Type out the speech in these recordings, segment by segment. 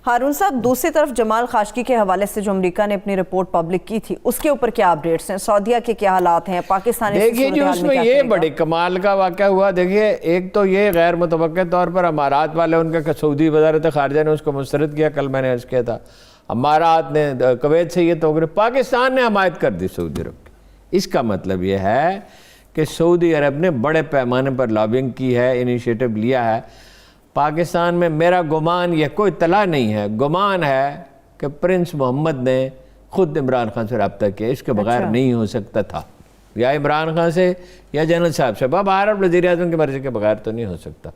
ہارون صاحب، دوسری طرف جمال خاشقجی کے حوالے سے جو امریکہ نے اپنی رپورٹ پبلک کی تھی، اس کے اوپر کیا اپڈیٹس ہیں؟ سعودیہ کے کیا حالات ہیں؟ پاکستان دیکھیے جو اس میں یہ بڑے کمال کا واقعہ ہوا، دیکھیے ایک تو یہ غیر متوقع طور پر امارات والے، ان کا سعودی وزارت خارجہ نے اس کو مسترد کیا، کل میں نے عرض کیا تھا، امارات نے کویت سے یہ تو پاکستان نے حمایت کر دی سعودی عرب کی۔ اس کا مطلب یہ ہے کہ سعودی عرب نے بڑے پیمانے پر لابنگ کی ہے، انیشیٹو لیا ہے۔ پاکستان میں میرا گمان، یہ کوئی اطلاع نہیں ہے، گمان ہے کہ پرنس محمد نے خود عمران خان سے رابطہ کیا، اس کے بغیر نہیں ہو سکتا تھا، یا عمران خان سے یا جنرل صاحب سے، باہر وزیر اعظم کی مرضی کے بغیر تو نہیں ہو سکتا۔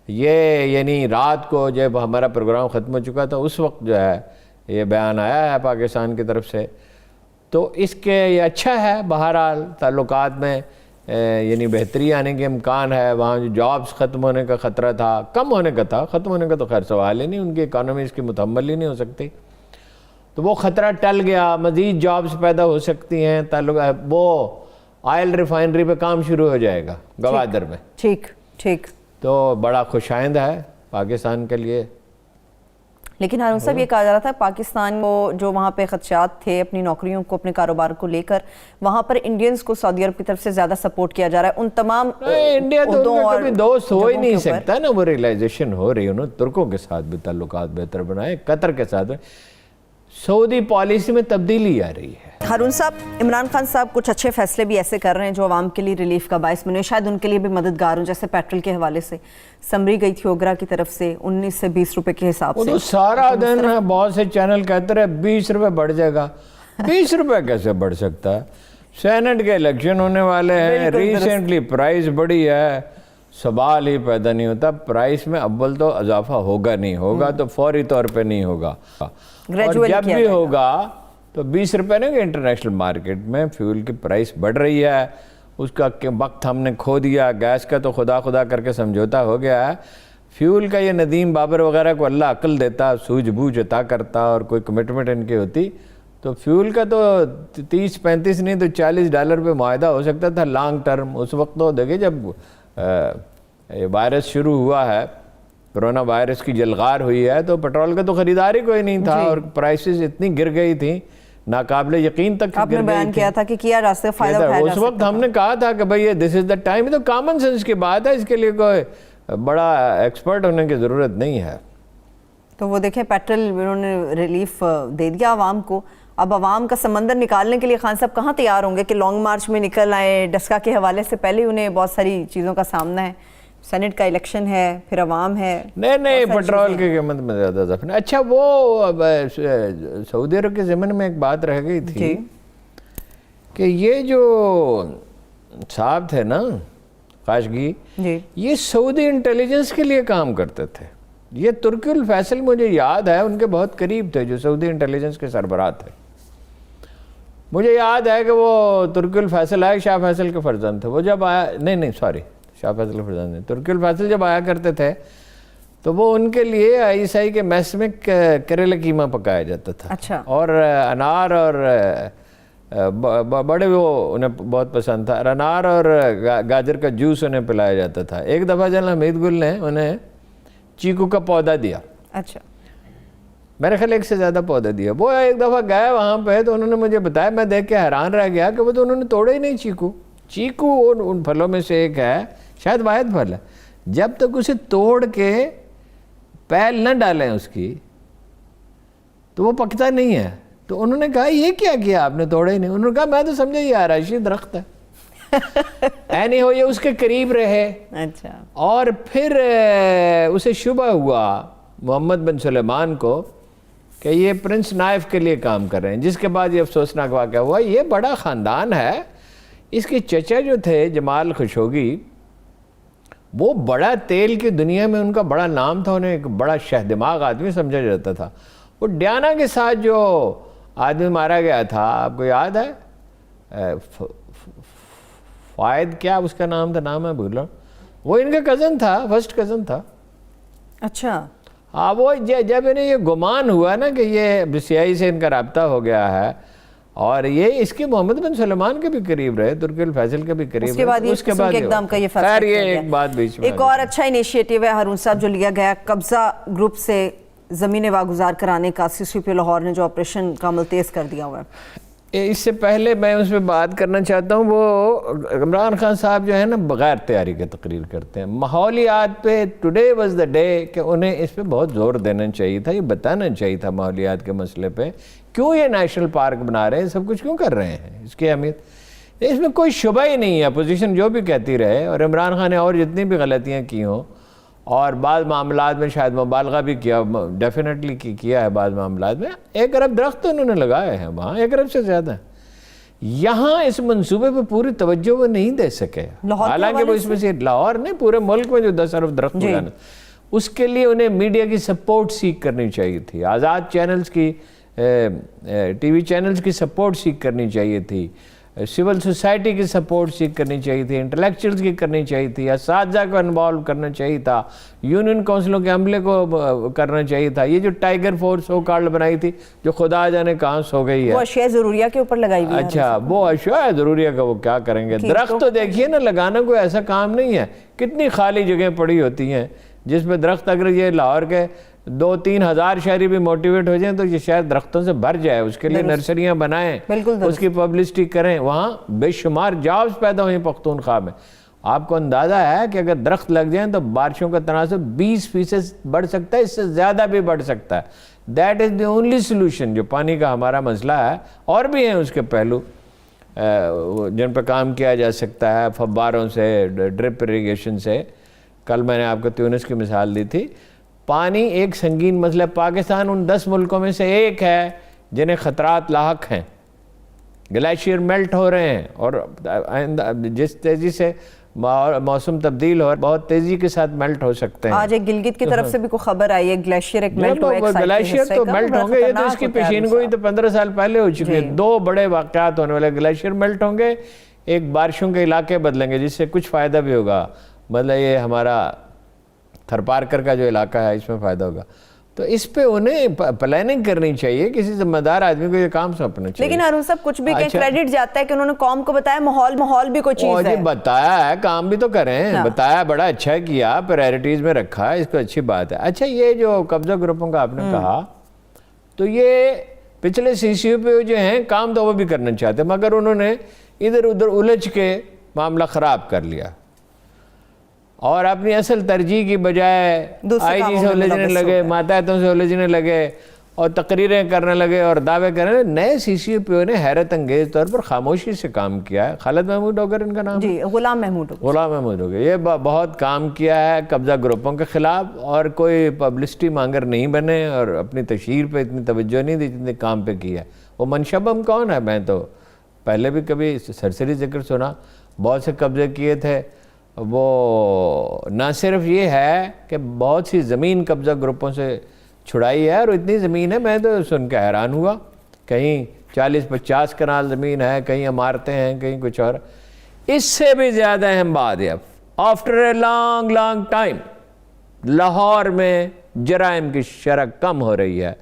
یہ یعنی رات کو جب ہمارا پروگرام ختم ہو چکا تھا، اس وقت جو ہے یہ بیان آیا ہے پاکستان کی طرف سے، تو اس کے یہ اچھا ہے، بہرحال تعلقات میں یعنی بہتری آنے کے امکان ہے۔ وہاں جو جابز ختم ہونے کا خطرہ تھا، کم ہونے کا تھا، ختم ہونے کا تو خیر سوال ہی نہیں، ان کی اکانومی اس کی متحمل ہی نہیں ہو سکتی، تو وہ خطرہ ٹل گیا، مزید جابز پیدا ہو سکتی ہیں، وہ آئل ریفائنری پہ کام شروع ہو جائے گا گوادر میں۔ ٹھیک تو بڑا خوش آئند ہے پاکستان کے لیے۔ لیکن ہارون صاحب، یہ کہا جا رہا تھا پاکستان کو جو وہاں پہ خدشات تھے اپنی نوکریوں کو، اپنے کاروبار کو لے کر، وہاں پر انڈینز کو سعودی عرب کی طرف سے زیادہ سپورٹ کیا جا رہا ہے۔ ان تمام انڈیا تو ان کا کبھی دوست ہو ہی نہیں سکتا نا، وہ ریلائزیشن ہو رہی ہے، انہوں نے ترکوں کے ساتھ بھی تعلقات بہتر بنائے، قطر کے ساتھ سعودی پالیسی میں تبدیلی آ رہی ہے۔ ہارون صاحب، عمران خان صاحب کچھ اچھے فیصلے بھی ایسے کر رہے ہیں جو عوام کے لیے ریلیف کا باعث بنے، شاید ان کے لیے بھی مددگار ہوں، جیسے پیٹرول کے حوالے سے سمری گئی تھی اوگرا کی طرف سے 19 سے 20 روپے کے حساب سے، وہ سارا دن بہت سے چینل کہتے رہے 20 روپے بڑھ جائے گا، 20 روپے کیسے بڑھ سکتا ہے؟ سینٹ کے الیکشن ہونے والے ہیں، ریسنٹلی پرائز بڑھی ہے، سوال ہی پیدا نہیں ہوتا، پرائس میں اول تو اضافہ ہوگا نہیں، ہوگا تو فوری طور پہ نہیں ہوگا، اور جب بھی ہوگا تو 20 روپے نہیں کہ انٹرنیشنل مارکیٹ میں فیول کی پرائس بڑھ رہی ہے، اس کا وقت ہم نے کھو دیا، گیس کا تو خدا کر کے سمجھوتا ہو گیا ہے، فیول کا یہ ندیم بابر وغیرہ کو اللہ عقل دیتا، سوجھ بوجھ عطا کرتا اور کوئی کمٹمنٹ ان کی ہوتی تو فیول کا تو 30-35 نہیں تو $40 پہ معاہدہ ہو سکتا تھا لانگ ٹرم۔ اس وقت تو دیکھیں جب وائرس شروع ہوا ہے، کرونا وائرس کی جلغار ہوئی ہے، تو پٹرول کا تو خریدار ہی کوئی نہیں تھا، اور پرائسز اتنی گر گئی تھیں، ناقابل یقین تک آپ نے بیان کیا تھا کہ کیا جا سکتا فائدہ اٹھایا جا سکتا۔ اس وقت ہم نے کہا تھا کہ بھئی دس از دا ٹائم، تو کامن سینس کی بات ہے، اس کے لیے کوئی بڑا ایکسپرٹ ہونے کی ضرورت نہیں ہے۔ تو وہ دیکھیں پیٹرول انہوں نے ریلیف دے دیا عوام کو، اب عوام کا سمندر نکالنے کے لیے خان صاحب کہاں تیار ہوں گے کہ لانگ مارچ میں نکل آئے؟ ڈسکا کے حوالے سے پہلے انہیں بہت ساری چیزوں کا سامنا ہے، سینٹ کا الیکشن ہے، پھر عوام ہے، نہیں پٹرول کی قیمت میں زیادہ اضافہ نہیں۔ اچھا، وہ سعودی عرب کے ضمن میں ایک بات رہ گئی تھی کہ یہ جو صاحب تھے نا خاشقجی، یہ سعودی انٹیلیجنس کے لیے کام کرتے تھے۔ یہ ترکی الفیصل مجھے یاد ہے، ان کے بہت قریب تھے، جو سعودی انٹیلیجنس کے سربراہ تھے۔ مجھے یاد ہے کہ وہ ترکی الفیصل آئے، شاہ فیصل کے فرزند تھے، وہ جب آیا، شاہ فیصل کے فرزند نہیں، ترکی الفیصل جب آیا کرتے تھے تو وہ ان کے لیے عیسائی کے میس میں کریلا قیمہ پکایا جاتا تھا، اور انار، اور بڑے وہ انہیں بہت پسند تھا، انار اور گاجر کا جوس انہیں پلایا جاتا تھا۔ ایک دفعہ جنرل حمید گل نے انہیں چیکو کا پودا دیا، میرے خیال 1 سے زیادہ پودا دیا۔ وہ ایک دفعہ گئے وہاں پہ تو انہوں نے مجھے بتایا، میں دیکھ کے حیران رہ گیا کہ وہ تو انہوں نے توڑے ہی نہیں چیکو ان پھلوں میں سے ایک ہے، شاید واحد پھل ہے، جب تک اسے توڑ کے پہل نہ ڈالیں اس کی تو وہ پکتا نہیں ہے۔ تو انہوں نے کہا یہ کیا آپ نے توڑے ہی نہیں؟ انہوں نے کہا میں تو سمجھا یہ آرائشی درخت ہے۔ اینی ہو، یہ اس کے قریب رہے، اور پھر اسے شبہ ہوا محمد بن سلیمان کو کہ یہ پرنس نائف کے لیے کام کر رہے ہیں، جس کے بعد یہ افسوسناک واقعہ ہوا۔ یہ بڑا خاندان ہے، اس کے چچا جو تھے جمال خاشقجی، وہ بڑا تیل کی دنیا میں ان کا بڑا نام تھا، انہیں ایک بڑا شہدماغ آدمی سمجھا جاتا تھا۔ وہ ڈیانا کے ساتھ جو آدمی مارا گیا تھا، آپ کو یاد ہے؟ فائد کیا اس کا نام تھا، نام ہے بھولا، وہ ان کا کزن تھا، فرسٹ کزن تھا۔ اچھا، ہاں، وہ جب انہیں یہ گمان ہوا نا کہ یہ سیائی سے ان کا رابطہ ہو گیا ہے، اور یہ اس کے محمد بن سلمان کے بھی قریب رہے، ترکی الفیصل کے بھی قریب رہے، اس کے بعد اقدام کا یہ فیصلہ کیا گیا۔ ایک اور اچھا انیشیٹیو ہے ہارون صاحب جو لیا گیا، قبضہ گروپ سے زمینیں واگزار کرانے کا CCP لاہور نے جو آپریشن کا عمل تیز کر دیا ہوا ہے؟ اس سے پہلے میں اس پہ بات کرنا چاہتا ہوں، وہ عمران خان صاحب جو ہے نا بغیر تیاری کے تقریر کرتے ہیں. ماحولیات پہ ٹوڈے واز دا ڈے کہ انہیں اس پہ بہت زور دینا چاہیے تھا، یہ بتانا چاہیے تھا ماحولیات کے مسئلے پہ. کیوں یہ نیشنل پارک بنا رہے ہیں، سب کچھ کیوں کر رہے ہیں، اس کی اہمیت اس میں کوئی شبہ ہی نہیں ہے. اپوزیشن جو بھی کہتی رہے، اور عمران خان نے اور جتنی بھی غلطیاں کی ہوں، اور بعض معاملات میں شاید مبالغہ بھی کیا، ڈیفینیٹلی کیا ہے بعض معاملات میں. 1 ارب درخت تو انہوں نے لگائے ہیں وہاں، 1 ارب سے زیادہ. یہاں اس منصوبے پہ پوری توجہ وہ نہیں دے سکے، حالانکہ وہ اس میں سے لاہور نے پورے ملک میں جو 10 ارب درخت لگانا، اس کے لیے انہیں میڈیا کی سپورٹ سیکھ کرنی چاہیے تھی، آزاد چینلز کی ٹی وی چینلز کی سپورٹ سیکھ کرنی چاہیے تھی، سول سوسائٹی کی سپورٹ سیکھ کرنی چاہیے تھی، انٹلیکچوئلز کی کرنی چاہیے تھی، اساتذہ کو انوالو کرنا چاہیے تھا، یونین کونسلوں کے عملے کو کرنا چاہیے تھا. یہ جو ٹائیگر فورس ہو کارڈ بنائی تھی جو خدا جانے کہاں سو گئی ہے، وہ اشیاء ضروریہ کے اوپر لگائی ہوئی ہے. اچھا وہ اشیاء ضروریہ کا وہ کیا کریں گے. درخت تو دیکھیے نا، لگانا کوئی ایسا کام نہیں ہے. کتنی خالی جگہیں پڑی ہوتی ہیں جس پہ درخت، اگر یہ لاہور کے 2-3 ہزار شہری بھی موٹیویٹ ہو جائیں تو یہ شاید درختوں سے بھر جائے. اس کے لیے نرسریاں بنائیں، اس کی پبلسٹی کریں، وہاں بے شمار جابز پیدا ہوئیں پختونخوا میں. آپ کو اندازہ ہے کہ اگر درخت لگ جائیں تو بارشوں کا تناسب 20% بڑھ سکتا ہے، اس سے زیادہ بھی بڑھ سکتا ہے. That is the only solution جو پانی کا ہمارا مسئلہ ہے. اور بھی ہیں اس کے پہلو جن پہ کام کیا جا سکتا ہے، فواروں سے، ڈرپ اریگیشن سے. کل میں نے آپ کو تیونس کی مثال دی تھی. پانی ایک سنگین مسئلہ. پاکستان ان 10 ملکوں میں سے ایک ہے جنہیں خطرات لاحق ہیں. گلیشیئر میلٹ ہو رہے ہیں، اور جس تیزی سے موسم تبدیل ہو رہا ہے بہت تیزی کے ساتھ میلٹ ہو سکتے ہیں. آج ایک گلگت کی طرف سے بھی کوئی خبر آئی ہے، گلیشیئر ایک میلٹ ہوا ہے. گلیشیئر تو میلٹ ہوں گے، یہ تو اس کی پیشین گوئی تو 15 سال پہلے ہو چکی ہے. 2 بڑے واقعات ہونے والے، گلیشیئر میلٹ ہوں گے، ایک بارشوں کے علاقے بدلیں گے جس سے کچھ فائدہ بھی ہوگا. مطلب یہ ہمارا تھرپارکر کا جو علاقہ ہے اس میں فائدہ ہوگا. تو اس پہ انہیں پلاننگ کرنی چاہیے، کسی ذمہ دار آدمی کو یہ کام سونپنا چاہیے. لیکن ہارون صاحب کچھ بھی کہ کریڈٹ جاتا ہے کہ انہوں نے قوم کو بتایا، ماحول بھی کوئی چیز ہے. بتایا ہے، کام بھی تو کریں. بتایا بڑا اچھا کیا، پرائرٹیز میں رکھا، اس کو اچھی بات ہے. اچھا یہ جو قبضہ گروپوں کا آپ نے کہا، تو یہ پچھلے CCP جو ہیں کام تو وہ بھی کرنا چاہتے مگر انہوں نے ادھر ادھر الجھ کے معاملہ خراب کر لیا، اور اپنی اصل ترجیح کی بجائے آئی جی سے الجھنے لگے، ماتحتوں سے الجھنے لگے، اور تقریریں کرنے لگے اور دعوے کرنے لگے. نئے CCP نے حیرت انگیز طور پر خاموشی سے کام کیا ہے. خالد محمود ہوگر ان کا نام، جی غلام محمود ہوگر. یہ بہت کام کیا ہے قبضہ گروپوں کے خلاف، اور کوئی پبلسٹی مانگر نہیں بنے اور اپنی تشہیر پہ اتنی توجہ نہیں دی جتنے کام پہ کیا. وہ منشبم کون ہے؟ میں تو پہلے بھی کبھی سرسری ذکر سنا، بہت سے قبضے کیے تھے. وہ نہ صرف یہ ہے کہ بہت سی زمین قبضہ گروپوں سے چھڑائی ہے، اور اتنی زمین ہے میں تو سن کے حیران ہوا. کہیں 40-50 کنال زمین ہے، کہیں عمارتیں ہیں، کہیں کچھ اور. اس سے بھی زیادہ اہم بات ہے، after a long time Lahore میں جرائم کی شرح کم ہو رہی ہے.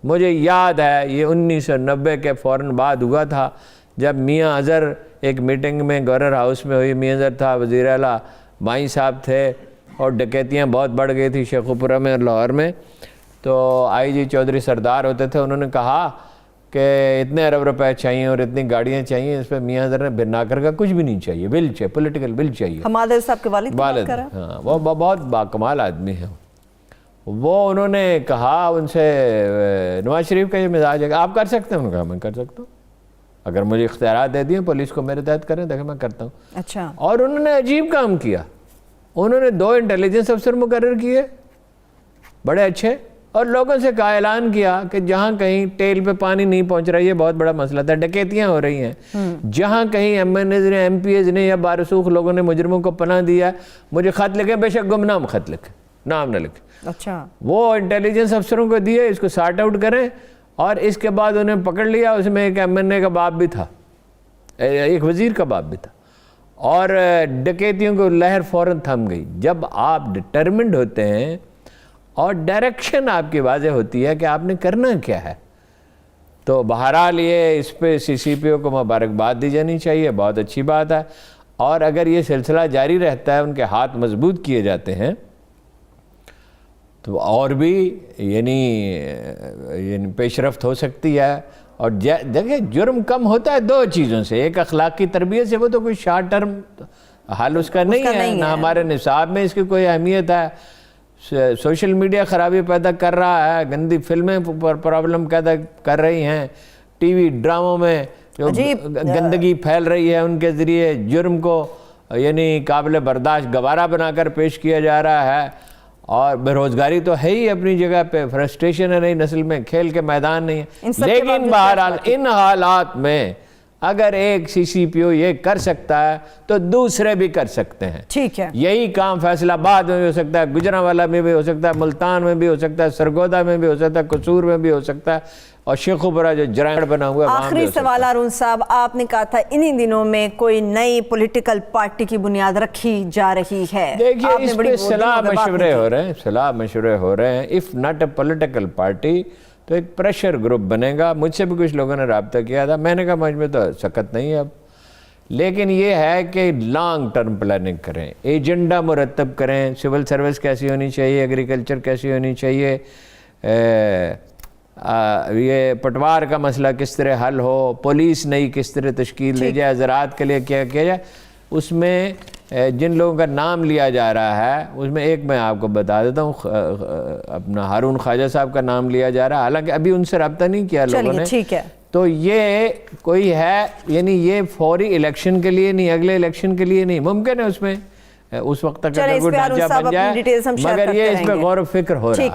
مجھے یاد ہے یہ 1990 کے فوراً بعد ہوا تھا، جب میاں اظہر ایک میٹنگ میں گورنر ہاؤس میں ہوئی. میاں اظہر تھا، وزیر اعلیٰ مائیں صاحب تھے، اور ڈکیتیاں بہت بڑھ گئی تھی شیخوپورہ میں اور لاہور میں. تو آئی جی چودھری سردار ہوتے تھے، انہوں نے کہا کہ اتنے ارب روپے چاہیے اور اتنی گاڑیاں چاہیے. اس پہ میاں اظہر نے بھرناکر کا کچھ بھی نہیں چاہیے، بل چاہیے، پولیٹیکل بل چاہیے. حماد صاحب کے والد ہاں، وہ بہت باکمال آدمی ہیں. وہ انہوں نے کہا ان سے، نواز شریف کا یہ مزاج ہے کہ آپ کر سکتے ہیں. انہوں نے کہا میں کر سکتا ہوں، اگر مجھے اختیارات دے دیے پولیس کو میرے تحت کریں، دیکھیں میں کرتا ہوں. اچھا. اور انہوں نے عجیب کام کیا. انہوں نے 2 انٹیلیجنس افسر مقرر کیے بڑے اچھے، اور لوگوں سے کا اعلان کیا کہ جہاں کہیں ٹیل پہ پانی نہیں پہنچ رہا، یہ بہت بڑا مسئلہ تھا، ڈکیتیاں ہو رہی ہیں، جہاں کہیں MNAs نے، MPAs نے یا بارسوخ لوگوں نے مجرموں کو پناہ دیا، مجھے خط لکھیں، بے شک گمنام خط لکھیں، نام نہ لکھیں. اچھا. وہ انٹیلیجنس افسروں کو دیے، اس کو سارٹ آؤٹ کریں. اور اس کے بعد انہیں پکڑ لیا. اس میں ایک MNA کا باپ بھی تھا، ایک وزیر کا باپ بھی تھا، اور ڈکیتیوں کو لہر فوراً تھم گئی. جب آپ ڈٹرمنڈ ہوتے ہیں اور ڈائریکشن آپ کی واضح ہوتی ہے کہ آپ نے کرنا کیا ہے، تو بہرحال یہ اس پہ CCPO کو مبارکباد دی جانی چاہیے، بہت اچھی بات ہے. اور اگر یہ سلسلہ جاری رہتا ہے، ان کے ہاتھ مضبوط کیے جاتے ہیں، تو اور بھی یعنی پیش رفت ہو سکتی ہے. اور دیکھیں جرم کم ہوتا ہے دو چیزوں سے, ایک اخلاقی تربیت سے, وہ تو کوئی شارٹ ٹرم حل اس کا نہیں ہے, نہ ہمارے نصاب میں اس کی کوئی اہمیت ہے. سوشل میڈیا خرابی پیدا کر رہا ہے, گندی فلمیں پرابلم پیدا کر رہی ہیں, ٹی وی ڈراموں میں جو گندگی پھیل رہی ہے ان کے ذریعے جرم کو یعنی قابل برداشت گوارا بنا کر پیش کیا جا رہا ہے. اور بے روزگاری تو ہے ہی اپنی جگہ پہ, فرسٹریشن ہے نئی نسل میں, کھیل کے میدان نہیں ہے. لیکن بہرحال ان حالات میں اگر ایک سی سی پی او یہ کر سکتا ہے تو دوسرے بھی کر سکتے ہیں. ٹھیک ہے, یہی کام فیصل آباد میں بھی ہو سکتا ہے, گجرانوالہ میں بھی ہو سکتا ہے, ملتان میں بھی ہو سکتا ہے, سرگودا میں بھی ہو سکتا ہے, قصور میں بھی ہو سکتا ہے, اور شیخوپورہ جو جرائم بنا ہوا ہے وہاں بھی ہو سکتا ہے. آخری سوال ہارون صاحب, آپ نے کہا تھا انہی دنوں میں کوئی نئی پولیٹیکل پارٹی کی بنیاد رکھی جا رہی ہے. دیکھیے اس پہ صلاح مشورے ہو رہے ہیں. If not a political party تو ایک پریشر گروپ بنے گا. مجھ سے بھی کچھ لوگوں نے رابطہ کیا تھا, میں نے کہا مجھ میں تو سکت نہیں ہے اب, لیکن یہ ہے کہ لانگ ٹرم پلاننگ کریں, ایجنڈا مرتب کریں. سول سروس کیسی ہونی چاہیے, ایگریکلچر کیسی ہونی چاہیے, یہ پٹوار کا مسئلہ کس طرح حل ہو, پولیس نئی کس طرح تشکیل دی جائے, زراعت کے لیے کیا کیا جائے. اس میں جن لوگوں کا نام لیا جا رہا ہے اس میں ایک میں آپ کو بتا دیتا ہوں, اپنا ہارون خواجہ صاحب کا نام لیا جا رہا ہے, حالانکہ ابھی ان سے رابطہ نہیں کیا لوگوں نے. ٹھیک ہے, تو یہ کوئی ہے یعنی یہ فوری الیکشن کے لیے نہیں, اگلے الیکشن کے لیے نہیں, ممکن ہے اس میں اس وقت تک کوئی ڈھانچہ بن جائے, مگر یہ اس میں غور و فکر ہو رہا ہے.